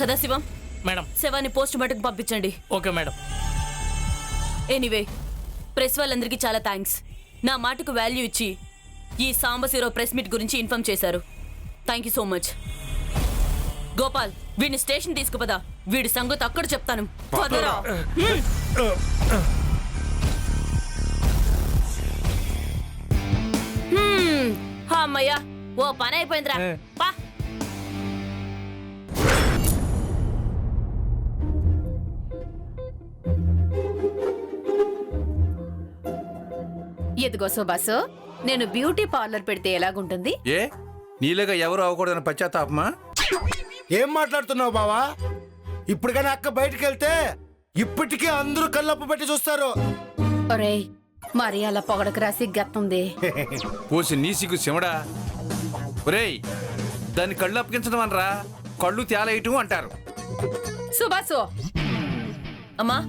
Sadasivam madam శవాన్ని post mortem పంపించండి. Okay madam. Anyway press వాళ్ళందరికీ చాలా థ్యాంక్స్. నా మాటకు వాల్యూ ఇచ్చి ఈ సాంబశివరావు ప్రెస్ మీట్ గురించి ఇన్ఫార్మ్ చేశారు. Thank you so much. Gopal వీడిని స్టేషన్ తీసుకుపదా, వీడి సంగతి అక్కడ చెప్తాను. పదరా. అమ్మయ్యా ఓ పని అయిపోయిందిరా. పా ఎదుగో సుబాసు, నేను బ్యూటీ పార్లర్ పెడితే ఎలాగుంటుంది? ఏ నీలేగా ఎవరు అవ్వకూడదని పశ్చాత్తాపమా? ఏం మాట్లాడుతున్నావు బావా? ఇప్పుడు కానీ అక్క బయటికి వెళ్తే ఇప్పటికీ అందరూ కళ్ళప్పు పెట్టి చూస్తారు. ఒరేయ్ మరి అలా పొగడకు రాసి గత్తుంది. పోసి నీ సిగ్గు శివడా. ఒరేయ్ దాన్ని కళ్ళు అప్పగించడం అనరా, కళ్ళు తేలేయటం అంటారు. సుబాసు అమ్మా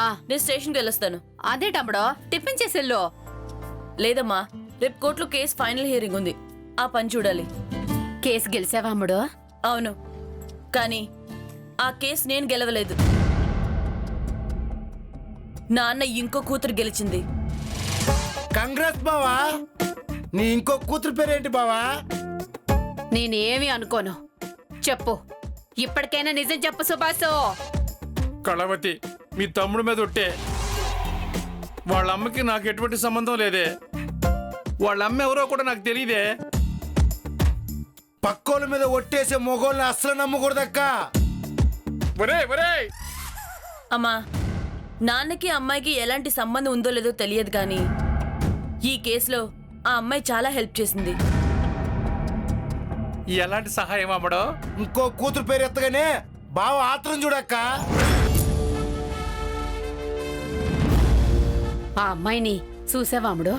ఆ, నేను స్టేషన్కి వెళ్ళొస్తాను. అదే తమ్ముడో టిఫిన్ చేసేల్లో. లేదమ్మా రేపు కోర్టులో కేసు ఫైనల్ హియరింగ్ ఉంది, ఆ పని చూడాలి. కేసు గెలిచావా అమ్ముడు? అవును, కానీ ఆ కేసు నేను గెలవలేదు. నాన్న ఇంకో కూతురు గెలిచింది. కంగ్రాట్స్ బావా. నీ ఇంకో కూతురు పేరేంటి బావా? నేనేమి అనుకోను. చెప్పు, ఇప్పటికైనా నిజం చెప్పు సుబాసు. కళావతి మీ తమ్ముడు మీద ఒట్టే. వాళ్ళ అమ్మకి నాకు ఎటువంటి సంబంధం లేదే. వాళ్ళ అమ్మ ఎవరో కూడా నాకు తెలియదే. పక్కోళ్ళ మీద ఒట్టేసే మొగోళ్ళని అస్సలు నమ్మకూడదక్క. అమ్మా నాన్నకి అమ్మాయికి ఎలాంటి సంబంధం ఉందో లేదో తెలియదు, కానీ ఈ కేసులో ఆ అమ్మాయి చాలా హెల్ప్ చేసింది. ఎలాంటి సహాయం అమ్మడో? ఇంకో కూతురు పేరు ఎత్తగానే బావ ఆత్రం చూడక్క. ఆ అమ్మాయిని చూసావా అమ్ముడు?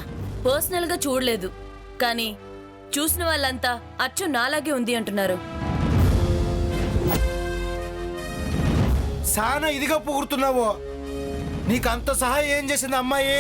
పర్సనల్ గా చూడలేదు, కానీ చూసిన వాళ్ళంతా అచ్చు నాలాగే ఉంది అంటున్నారు. సానా ఇదిగా పొగుడుతున్నావు. నీకంత సహాయం ఏం చేసింది అమ్మాయి?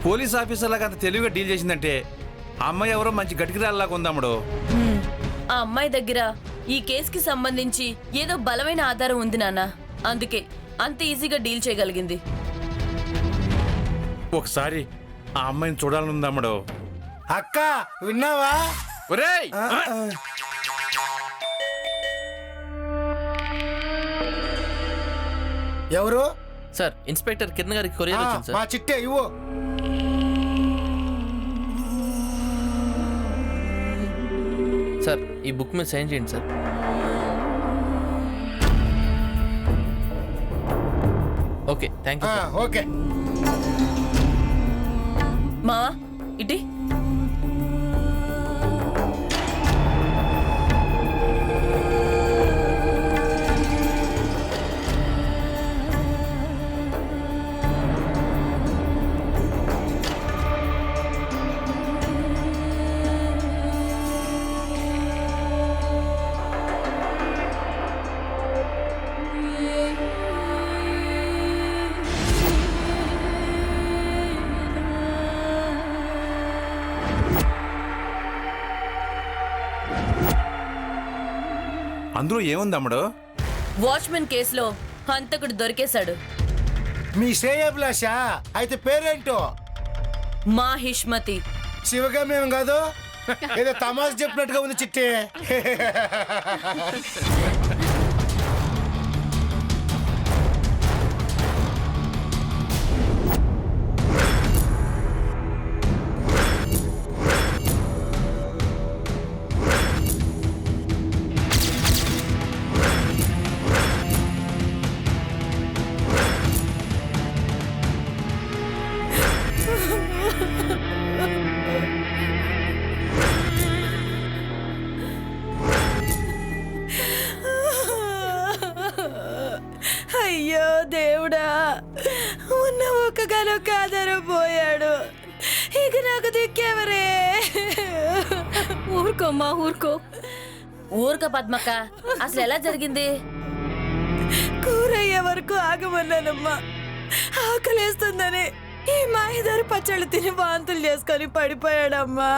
పోలీస్ ఆఫీసర్ లాగా అంత తెలివిగా డీల్ చేసిందంటే ఆ అమ్మాయి ఎవరో మంచి గట్టికిరాల్లాగా ఉందమ్మడు. ఆ అమ్మాయి దగ్గర ఈ కేసుకి సంబంధించి ఏదో బలమైన ఆధారం ఉంది నాన్న, అందుకే అంత ఈజీగా డీల్ చేయగలిగింది. ఒకసారి ఆ అమ్మాయిని చూడాలనుందమ్మడు. అక్క విన్నావా? ఒరేయ్ ఎవరు? సార్ ఇన్స్పెక్టర్ కిరణ్ గారికి కొరియర్ వచ్చింది మా సార్. చిట్టే ఇవ్వు. సార్ ఈ బుక్ మీద సైన్ చేయండి sir. Okay thank you sir. Okay మా ఇటీ అందులో ఏముందమ్మడు? వాచ్మెన్ కేసులో హంతకుడు దొరికేశాడు. మీ శ్రేయభిలాష అయితే పేరేంటో? మా హిష్మతి. శివగామేం కాదు, ఏదో తమాష చెప్పినట్టుగా ఉంది చిట్టి. అయ్యో దేవుడా, ఉన్న ఒక్కగానొక్క ఆధారం పోయాడు. ఊరుకోమ్మా ఊరుకో. ఊరుక పద్మక్క, అసలు ఎలా జరిగింది? కూర అయ్యే వరకు ఆగమన్నానమ్మా. ఆకలేస్తుందని ఈ మాయదారి పచ్చళ్ళు తిని వాంతులు చేసుకొని పడిపోయాడమ్మా.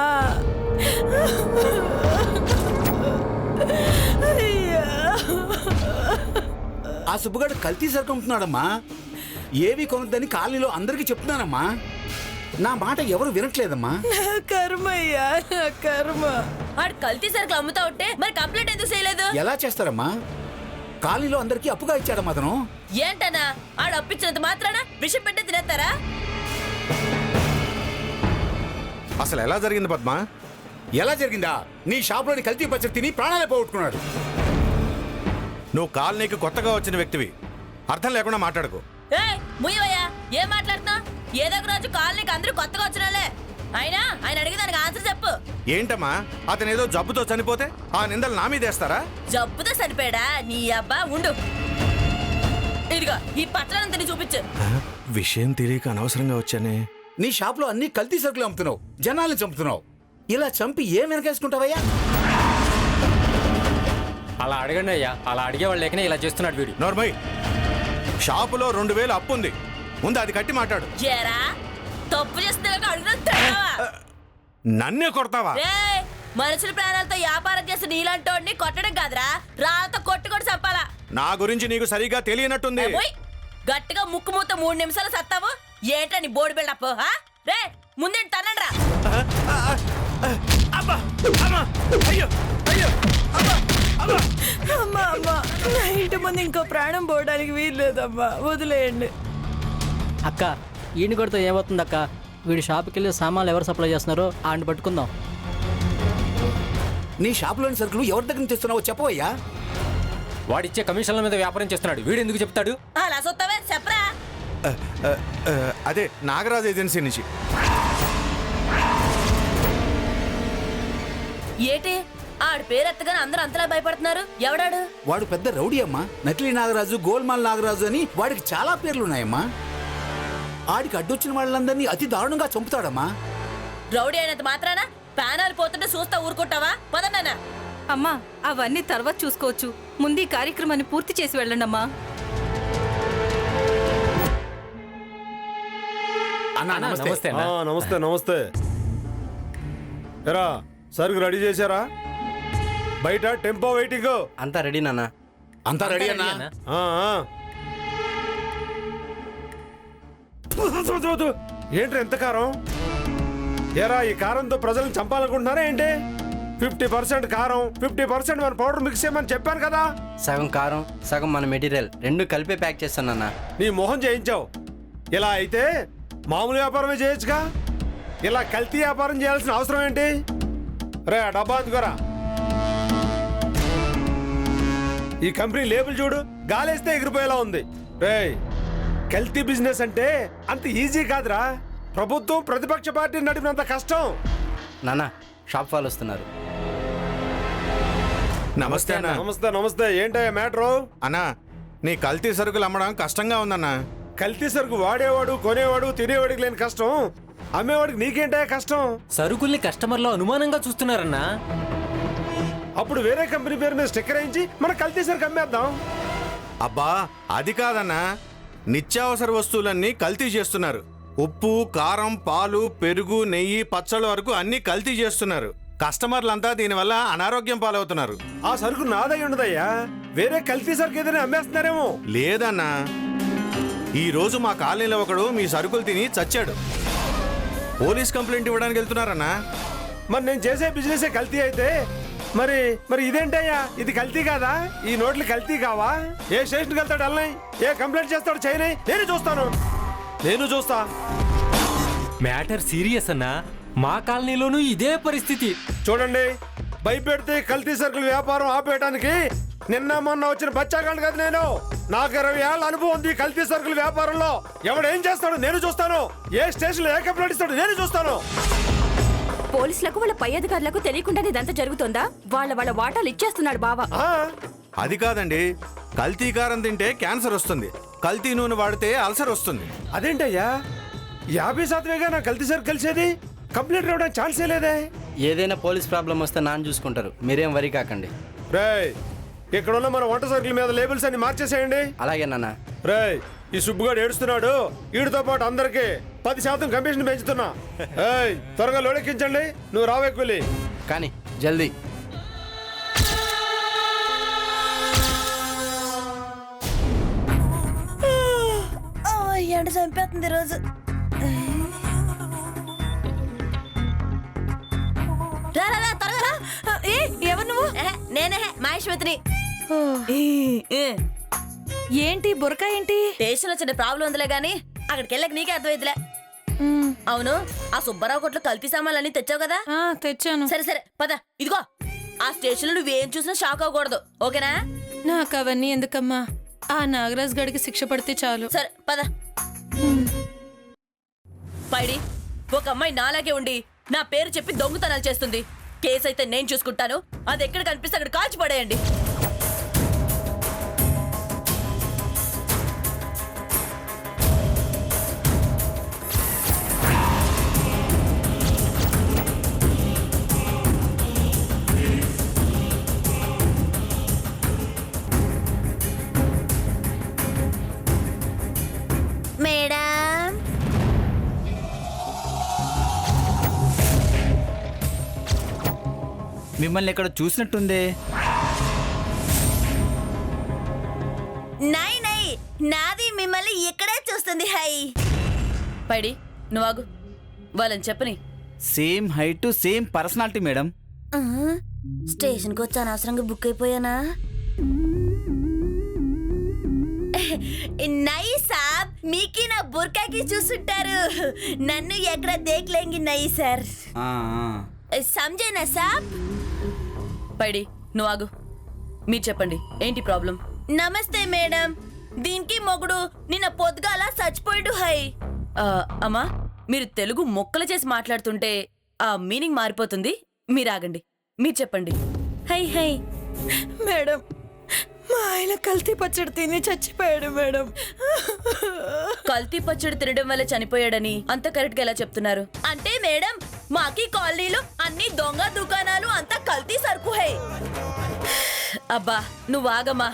అయ్యా. ఆ సుబ్బుగాడు కల్తీ సరుకుంటున్నాడమ్మా. ఏవి కొనద్దని కాలనీలో అందరికీ చెప్తున్నానమ్మా. నా మాట ఎవరు వినట్లేదమ్మా. నా కర్మ అయ్యా, నా కర్మ. ఆడు కల్తీ సరుకులు అమ్ముతా ఉంటే మరి కంప్లైంట్ ఎందుకు చేయలేదు? ఎలా చేస్తారమ్మా? కాలనీలో అందరికీ అప్పుగా ఇచ్చాడమ్మా అతను. ఏంటన్నా ఆడు అప్పించినంత మాత్రాన విషం పెట్టే తినేస్తారా? అసలు ఎలా జరిగింది పద్మ? ఎలా జరిగిందా? నీ షాప్లోని కల్తీ పచ్చడి తిని ప్రాణాలే పోగొట్టుకున్నాడు. నువ్వు కాలనీకి కొత్తగా వచ్చిన వ్యక్తివి, అర్థం లేకుండా మాట్లాడుకో. ఏయ్ ముయ్యవయ్యా, ఏం మాట్లాడుతున్నా? ఏదో ఒక రోజు కాలనీకి అందరూ కొత్తగా వచ్చినాలే. అయినా ఆయన అడిగి దానికి ఆన్సర్ చెప్పు. ఏంటమ్మా, అతను ఏదో జబ్బుతో చనిపోతే ఆ నిందలు నా మీదేస్తారా? జబ్బుతో సరిపోయాడా నీ అబ్బా? ఉండు, ఇదిగో ఈ పత్రాలను తిని చూపించు. విషయం తెలియక అనవసరంగా వచ్చానే. నీ షాప్లో అన్ని కల్తీ సరుకులు అమ్ముతున్నావు, జనాల్ని చంపుతున్నావు. ఇలా చంపి ఏం వెనకేసుకుంటావయ్యా? అలా అడగండి అయ్యా, అలా అడిగే వాళ్ళు లేకనే ఇలా చేస్తున్నాడు వీడు. నోర్మయ్, షాపులో 2000 అప్పు ఉంది, ముందు అది కట్టి మాట్లాడు. ఏరా తప్పు చేస్తే అడుగుతా. నన్నే కొడతావా? మనుషుల ప్రాణాలతో వ్యాపారం చేసి నీలాంటోడిని కొట్టడం కాదురా, రాతో కొట్టుకొని చంపాలా. నా గురించి నీకు సరిగా తెలియనట్టుంది. ఓయ్, గట్టిగా ముక్కు మూత 3 నిమిషాలు సత్తావు. ఏంట్రా నీ బోర్డు బిల్డప్? రే ముందే తనండ్రా. అమ్మా అమ్మా, నా ఇంటి ముందు ఇంకో ప్రాణం పోవడానికి వీల్లేదమ్మా, వదిలేయండి. అక్క ఈయన కొడితే ఏమవుతుంది అక్క? వీడి షాప్కి వెళ్ళి సామాన్లు ఎవరు సప్లై చేస్తున్నారో ఆయన పట్టుకుందాం. నీ షాప్లోని సరుకులు ఎవరి దగ్గర నుంచి తెస్తున్నావో చెప్పవయ్యా. వాడిచ్చే కమిషన్ల మీద వ్యాపారం చేస్తున్నాడు, వీడు ఎందుకు చెప్తాడు? అలా సొత్తవే చెప్పరా. అదే నాగరాజ్ ఏజెన్సీ నుంచి. ఏటి ఆడి పేరు ఎత్తగానే అందరూ అంతలా భయపడుతున్నారు? ఎవడాడు? వాడు పెద్ద రౌడీ అమ్మా. నకిలీ నాగరాజు, గోల్మాల్ నాగరాజు అని వాడికి చాలా పేర్లున్నాయమ్మా. ఆడికి అడ్డొచ్చిన వాళ్ళందరినీ అతి దారుణంగా చంపుతాడమ్మా. రౌడీ అయినంత మాత్రాన ప్యానాలు పోతుంటే చూస్తా ఊరుకుంటావా? పదన్నా. అమ్మా అవన్నీ తర్వాత చూసుకోవచ్చు, ముందు ఈ కార్యక్రమాన్ని పూర్తి చేసి వెళ్ళండి అమ్మా. అన్నా నమస్తే. నమస్తే అన్న. నమస్తే నమస్తే. ఎరా సరుకు రెడీ చేశారా? బయట టెంపో వెయిటింగ్. అంతా రెడీ నాన్న. అంతా రెడీ అన్నా? ఏంట్రా ఎంత కారం? ఎరా ఈ కారంతో ప్రజలను చంపాలనుకుంటున్నారా ఏంటి? 50% కారం, 50% మన పౌడర్ మిక్స్ చేయమని చెప్పాను కదా. సగం కారం, సగం మన మెటీరియల్ రెండు కలిపి ప్యాక్ చేస్తానన్నా. నీ మొహం చేయించావు. ఇలా అయితే మామూలు వ్యాపారమే చేయొచ్చుగా. ఇలా కల్తీ వ్యాపారం చేయాల్సిన అవసరం ఏంటి? రే ఆ డబ్బా అందుకోరా. ఈ కంపెనీ లేబుల్ చూడు, గాలేస్తే ఎగిరిపోయేలా ఉంది. రే కల్తీ బిజినెస్ అంటే అంత ఈజీ కాదురా. ప్రభుత్వం ప్రతిపక్ష పార్టీ నడిపినంత కష్టం. నాన్న షాప్ వాళ్ళు వస్తున్నారు. నమస్తే అన్న. నమస్తే నమస్తే. ఏంటయ్యా మ్యాటరు? అన్నా, నీ కల్తీ సరుకులు అమ్మడం కష్టంగా ఉందన్నా. కల్తీ సరుకు వాడేవాడు, కొనేవాడు, తినేవాడికి లేని కష్టం అమ్మేవాడికి నీకేంటయ్యా కష్టం? సరుకుల్ని కస్టమర్లు అనుమానంగా చూస్తున్నారన్నా. అప్పుడు వేరే కంపెనీ పేరు మీద స్టిక్కర్ వేయించి మన కల్తీ సరుకు అమ్మేద్దాం. అబ్బా అది కాదన్నా, నిత్యావసర వస్తువులన్నీ కల్తీ చేస్తున్నారు. ఉప్పు, కారం, పాలు, పెరుగు, నెయ్యి, పచ్చళ్ళ వరకు అన్ని కల్తీ చేస్తున్నారు. కస్టమర్లంతా దీనివల్ల అనారోగ్యం పాలవుతున్నారు. ఆ సరుకు నాదై ఉండదయ్యా, వేరే కల్తీ సరుకు ఏదైనా అమ్మేస్తున్నారేమో. లేదన్నా, ఈ రోజు మా కాలనీలో ఒకడు మీ సరుకులు తిని చచ్చాడు. పోలీస్ కంప్లైంట్ ఇవ్వడానికి వెళ్తున్నారన్నా. మరి నేను చేసే బిజినెస్ కల్తీ అయితే మరి మరి ఇదేంటయ్యా, ఇది కల్తీ కాదా? ఈ నోట్లు కల్తీ కావా? ఏ స్టేషన్కి వెళ్తాడు అల్లై, ఏ కంప్లైంట్ చేస్తాడు చేయనై, నేను చూస్తాను, నేను చూస్తా. మ్యాటర్ సీరియస్ అన్నా, మా కాలనీలోనూ ఇదే పరిస్థితి. చూడండి, భయపెడితే కల్తీ సరుకుల వ్యాపారం ఆపేయడానికి నిన్న మొన్న వచ్చిన బచ్చాగాళ్ళు కదా నేను. నాకు 20 ఏళ్ళ అనుభవం ఉంది కల్తీ సరుకుల వ్యాపారంలో. ఎవడేం చేస్తాడు నేను చూస్తాను, ఏ స్టేషన్ లో ఏ కంప్లైంట్ ఇస్తాడు నేను చూస్తాను. పోలీసులకు వాళ్ళ పై అధికారులకు తెలియకుండానే ఇదంతా జరుగుతుందా? వాళ్ళ వాటాలు ఇచ్చేస్తున్నాడు బావా. అది కాదండి, కల్తీ కారం తింటే క్యాన్సర్ వస్తుంది, కల్తీ నూనె వాడితే అల్సర్ వస్తుంది. అదేంటయ్యా, 50%గా నా కల్తీ సరుకు కలిసేది. కంప్లైంట్ రావడానికి ఛాన్సే లేదే. ఏదైనా పోలీస్ ప్రాబ్లం వస్తే నాన్న చూసుకుంటారు, మీరేం వరి కాకండి. రేయ్, ఇక్కడ ఉన్న మన వంట సరుకుల మీద లేబుల్స్ అన్ని మార్చేసేయండి. అలాగే నాన్న. రేయ్, ఈ సుబ్బుగాడు ఏడుస్తున్నాడు. వీడితో పాటు అందరికి 10% కమిషన్ పెంచుతున్నా. ఏయ్, త్వరగా లోడెక్కించండి. నువ్వు రావే కూలి. కానీ జల్దీ. ఎండ చంపేస్తుంది రోజు. ఎవరు నువ్వు? నేనే మహేశ్వతిని. ఏంటి బురక ఏంటి? స్టేషన్ లో చిన్న ప్రాబ్లం ఉందిలే గానీ అక్కడికి వెళ్ళక నీకే అర్థమైద్దిలే. అవును, ఆ సుబ్బారావు కొట్లో కల్తీ సామాన్లన్నీ తెచ్చావు కదా? తెచ్చాను. సరే సరే పద. ఇదిగో, ఆ స్టేషన్ లో నువ్వేం చూసినా షాక్ అవ్వకూడదు, ఓకేనా? నాకు అవన్నీ ఎందుకమ్మా, ఆ నాగరాజ్ గడికి శిక్ష పడితే చాలు. సరే పద. పైడి, ఒక అమ్మాయి నాలాగే ఉండి నా పేరు చెప్పి దొంగతనాలు చేస్తుంది. కేసు అయితే నేను చూసుకుంటాను. అది ఎక్కడ కనిపిస్తే అక్కడ కాల్చి పడేయండి. మేడం, మిమ్మల్ని ఇక్కడ చూసినట్టుందే. నై నై, నాది మిమ్మల్ని ఇక్కడే చూస్తుంది. హై పైడి, నువ్వాగు, వాళ్ళని చెప్పని. Same height same personality madam. స్టేషన్కి వచ్చి అనవసరంగా బుక్ అయిపోయానా? నై సాబ్, మీకి నా బుర్కాకి చూసుంటారు. నన్ను ఎక్కడ దేఖలేంగి నై సార్. సంజేనా సాబ్? పైడి, నువ్వు ఆగు, మీరు చెప్పండి, ఏంటి ప్రాబ్లం? నమస్తే మేడం, దీనికి మొగుడు నిన్న పొద్దుగాల చచ్చిపోయాడు. హై అమ్మా, మీరు తెలుగు మొక్కలు చేసి మాట్లాడుతుంటే ఆ మీనింగ్ మారిపోతుంది. మీరు ఆగండి, మీరు చెప్పండి. హై హై మేడం, మా ఆయన కల్తీ పచ్చడి తిని చచ్చిపోయాడు మేడం. కల్తీ పచ్చడి తినడం వల్ల చనిపోయాడని అంత కరెక్ట్ గా ఎలా చెప్తున్నారు? అంటే మేడం, మాకి కాలనీలో అన్ని దొంగ దుకాణాలు అంతా కల్తీ సరుకు. హై అబ్బా, నువ్వు ఆగమ్మా,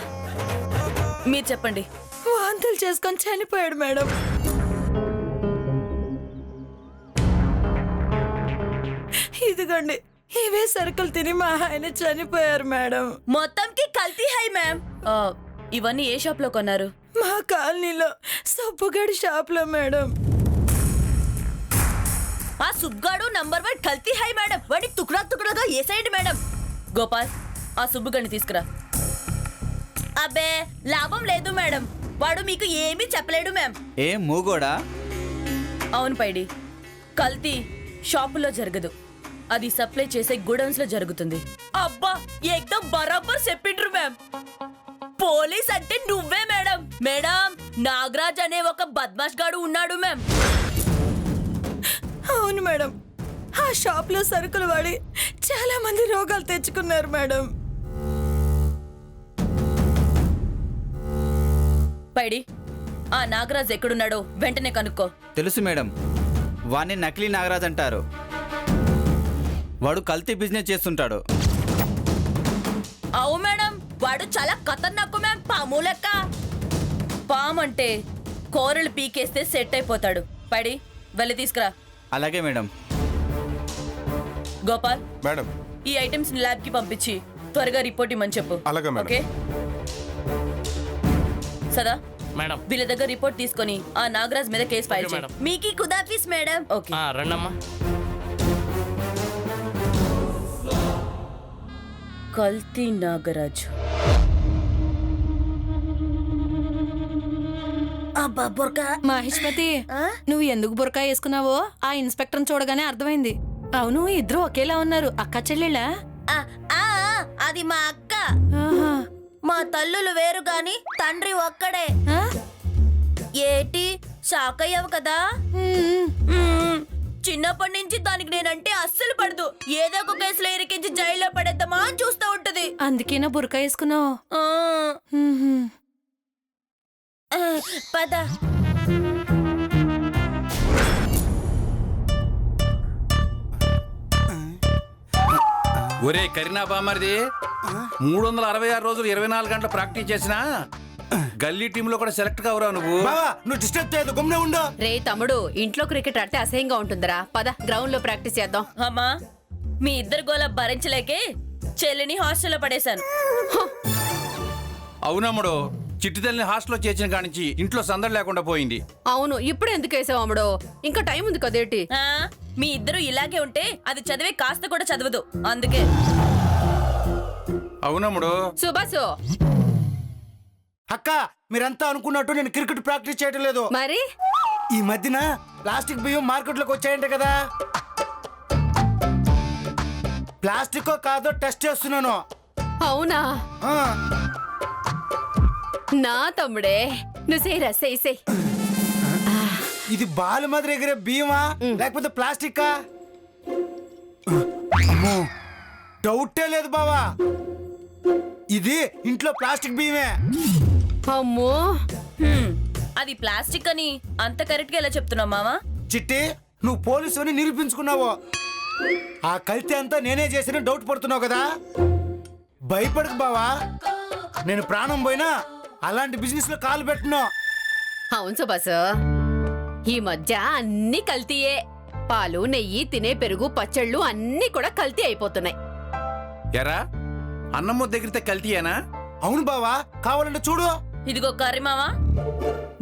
మీరు చెప్పండి. వాంతులు చేసుకొని చనిపోయాడు మేడం. ఇదిగోండి, ఇవే సరుకులు తిని మా ఆయన చనిపోయారు మేడం. మొత్తంకి కల్తీ. హై మ్యామ్, ఇవన్నీ ఏ షాప్ లో కొన్నారు? మా కాలనీలో సబ్బుగడి షాప్ లో మేడం. ఆ సుబ్గాడు నంబర్ 1 కల్తీ. హై మేడం, వాడి తుకుడా తుకుడాగా వేసేయండి మేడం. గోపాల్, ఆ సుబ్బుగడిని తీసుకురా. అబ్బే, లాభం లేదు మేడం, వాడు మీకు ఏమీ చెప్పలేడు మ్యామ్. ఏ మూగోడా? అవును పైడి, కల్తీ షాపులో జరగదు, అది సప్లై చేసే గుడౌన్స్ లో జరుగుతుంది. అబ్బా, ఏకదం బరాబర్ చెప్పిండ్రు మ్యామ్. పోలీస్ అంటే నువ్వే మేడం. మేడం, నాగరాజ్ అనే ఒక బద్మాష్ గాడు ఉన్నాడు మ్యామ్. అవును మేడం, ఆ షాప్ లో సరుకులు వాడి చాలా మంది రోగాలు తెచ్చుకున్నారు మేడం. పైడి, ఆ నాగరాజ్ ఎక్కడున్నాడో వెంటనే కనుక్కో. తెలుసు మేడం, వాణ్ణి నకిలీ నాగరాజ్ అంటారు. వాడు కల్తీ బిజినెస్ చేస్తుంటాడు. అవు మేడం, వాడు చాలా ఖతర్నాకు మ్యామ్, పాము లెక్క. పాము అంటే కూరలు పీకేస్తే సెట్ అయిపోతాడు. పైడి, వెళ్ళి తీసుకురా. అలాగే మేడం. గోపాల్ మేడం, ఈ ఐటమ్స్ ల్యాబ్ కి పంపించి త్వరగా రిపోర్ట్ ఇమ్మని చెప్పు. అలాగే మేడం. ఓకే సదా మేడం, వీళ్ళ దగ్గర రిపోర్ట్ తీసుకొని ఆ నాగరాజ్ మీద కేసు ఫైల్ చేయి. మీకి కుదాఫీస్ మేడం. ఓకే రండమ్మా. కల్తీ నాగరాజ్. అబ్బా బుర్కా. మహేష్మతి, నువ్వు ఎందుకు బురకా వేసుకున్నావో ఆ ఇన్స్పెక్టర్ చూడగానే అర్థమైంది. అవును, ఇద్దరు ఒకేలా ఉన్నారు, అక్క చెల్లెళ్ళా? అది మా అక్క. మా తల్లులు వేరు గాని తండ్రి ఒక్కడే. ఏటి షాక్ అయ్యావు కదా? చిన్నప్పటి నుంచి దానికి నేనంటే అస్సలు పడదు. ఏదో ఒక కేసులో ఇరికించి జైల్లో పడేద్దామా అని చూస్తూ ఉంటది. అందుకేనా బురకా వేసుకున్నావు? పద. ఒరే కరీనా బామర్ది 366 రోజులు 24 గంటలు ప్రాక్టీస్ చేసినా గల్లీ టీంలో కూడా సెలెక్ట్ కావురా నువ్వు. బావా నువ్వు డిస్టర్బ్ చేయదు, గమ్మునే ఉండు. రే తమ్ముడు, ఇంట్లో క్రికెట్ ఆడితే అసహ్యంగా ఉంటుందిరా. పద గ్రౌండ్ లో ప్రాక్టీస్ చేద్దాం. అమ్మా మీ ఇద్దరు గోల భరించలేకే చెల్లిని హాస్టల్లో పడేశాను. అవునమ్ముడు, చిట్టి తల్లిని హాస్టల్లో చేర్చిన కానించి ఇంట్లో సందడి లేకుండా పోయింది. అవును, ఇప్పుడు ఎందుకు వేసావు అమ్ముడు? ఇంకా టైం ఉంది కదేటి. ఆ, మీ ఇద్దరు ఇలాగే ఉంటే అది చదివే కాస్త కూడా చదవదు. అందుకే అవునమ్ముడు. సుబాసు అక్క మీరంతా అనుకున్నట్టు నేను క్రికెట్ ప్రాక్టీస్ చేయడం లేదు. మరి ఈ మధ్యన ప్లాస్టిక్ బియ్యం మార్కెట్లోకి వచ్చాయంట కదా, ప్లాస్టిక్ కాదో టెస్ట్ చేస్తున్నాను. అవునా? ఆ, నా తమ్ముడే, నువ్వు సేరా సే. ఇది బాల్ మాదిరి ఎగిరే బియ్యమా లేకపోతే ప్లాస్టిక్? అమ్మో, డౌటే లేదు బావా, ఇది ఇంట్లో ప్లాస్టిక్ బియ్యమే. అమ్మో, అది ప్లాస్టిక్ అని అంత కరెక్ట్ గా ఎలా చెప్తున్నావు మావా? చిట్టి నువ్వు పోలీసు అని నిరూపించుకున్నావు. ఆ కల్తీ అంతా నేనే చేసిన డౌట్ పడుతున్నావు కదా. భయపడకు బావా, నేను ప్రాణం పోయినా అలాంటి బిజినెస్ లో కాలు పెట్టను. అవును సుబాసు, ఈ మధ్య అన్ని కల్తీయే. పాలు, నెయ్యి, తినే పెరుగు, పచ్చళ్ళు అన్ని కూడా కల్తీ అయిపోతున్నాయి. ఎరా అన్నం ముద్ద దగ్గరితే కల్తీయేనా? అవును బావా, కావాలంటే చూడు. ఇదిగో కర్రీ మావా,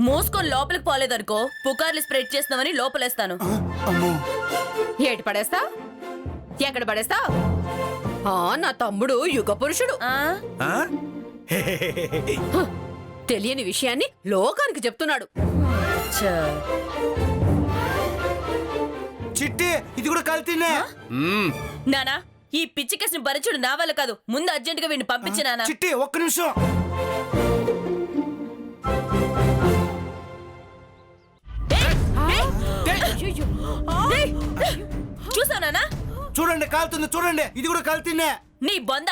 మోసుకొని లోపలికి పోలేదనుకో పుకార్లు స్ప్రెడ్ చేస్తున్నామని లోపలేస్తాను. అమ్మో, ఏటి పడేస్తావ్? ఎక్కడ పడేస్తావ్? నా తమ్ముడు యుగ పురుషుడు. ఆ? ఆ? తెలియని విషయాన్ని లోకానికి చెప్తున్నాడు. ఛ. చిట్టి ఇది కూడా కల్తీనే. మ్మ్. నానా, ఈ పిచ్చి కేసుని భరించుడు నా వల్ల కాదు. ముందు అర్జెంట్ గా వీడిని పంపించు నానా. చిట్టి ఒక్క నిమిషం. చూసావు నానా? చూడండి కాలుతుంది, చూడండి ఇది కూడా కల్తీనే. నీ బొంద.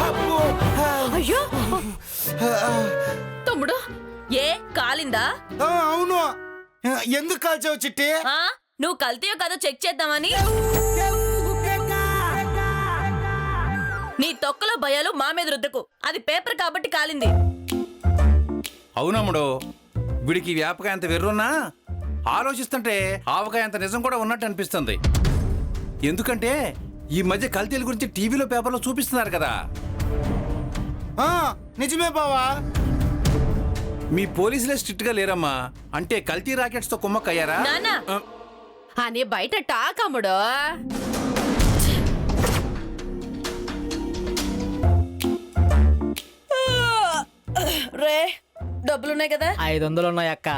అబ్బో, అయ్యో తమ్ముడు, ఏ కాలిందా? అవును, ఎందుకు కాల్చావు చిట్టి? ఆ, నువ్వు కల్తీయో కాదో చెక్ చేద్దామని. నీ తొక్కలో భయాలు మా మీద రుద్దకు. అది పేపర్ కాబట్టి కాలింది. అవునమ్ముడు, వీడికి వ్యాపకాయ అంత వెర్రున్నా ఆలోచిస్తుంటే ఆవకాయ అంత నిజం కూడా ఉన్నట్టు అనిపిస్తుంది. ఎందుకంటే ఈ మధ్య కల్తీల గురించి టీవీలో పేపర్లో చూపిస్తున్నారు కదా. నిజమే బావా. మీ పోలీసులే స్ట్రిక్ట్ గా లేరమ్మా. అంటే కల్తీ రాకెట్స్ తో కుమ్మక్కయ్యారా? నానా, అని బయట టాకమ్ముడు. రే డబ్బులున్నాయి కదా? 500 ఉన్నాయి అక్క.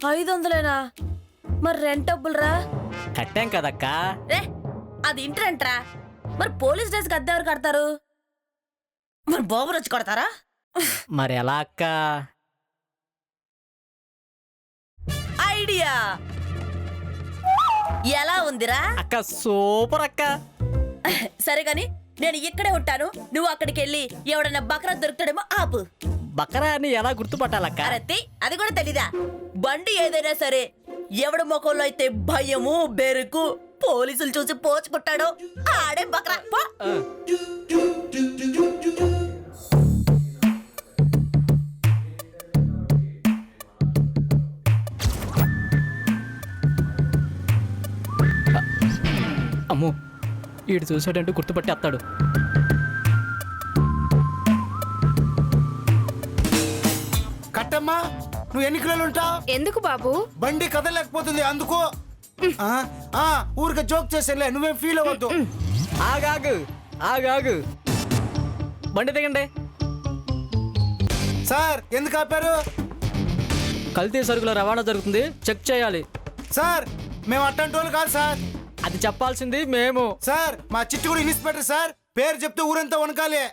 500లేనా? మరి రెంట్ డబ్బులురా? కట్టాం కదక్క. రే అది ఇంటి రెంట్రా. మరి పోలీస్ డ్రెస్ కి అద్దె ఎవరు కడతారు? మరి బాబు వచ్చి కొడతారా? మరి ఎలా అక్క? ఐడియా ఎలా ఉందిరా? అక్క సూపర్ అక్క. సరే గాని నేను ఇక్కడే ఉంటాను, నువ్వు అక్కడికి వెళ్ళి ఎవడన్నా బకరా దొరుకుతాడేమో ఆపు. బకరా అని ఎలా గుర్తుపట్టాలక్క? అరతి అది కూడా తెలీదా? బండి ఏదైనా సరే ఎవడ మొక్కల్లో అయితే భయము బెరుకు పోలీసులు చూసి పోచుకుంటాడో ఆడే బకరా. పో. అమ్మో, ఈడు చూసాడంటూ గుర్తుపట్టేస్తాడు. కట్టమ్మా, నువ్వు ఎన్ని కిలోలు ఉంటావు? ఎందుకు బాబు? బండి కదలేకపోతుంది అందుకు. ఊరికే జోక్ చేసేలే, నువ్వేం ఫీల్ అవ్వద్దు. ఆగాగు ఆగాగు, బండి దిగండి. సార్ ఎందుకు ఆపారు? కల్తీ సరుకుల రవాణా జరుగుతుంది, చెక్ చేయాలి. సార్ మేము అట్టంటి వాళ్ళు కాదు సార్. అది చెప్పాల్సింది మేము. సార్ మా చిట్టు కూడా ఇన్స్పెక్టర్ సార్, పేరు చెప్తే ఊరంతా వణకాలి.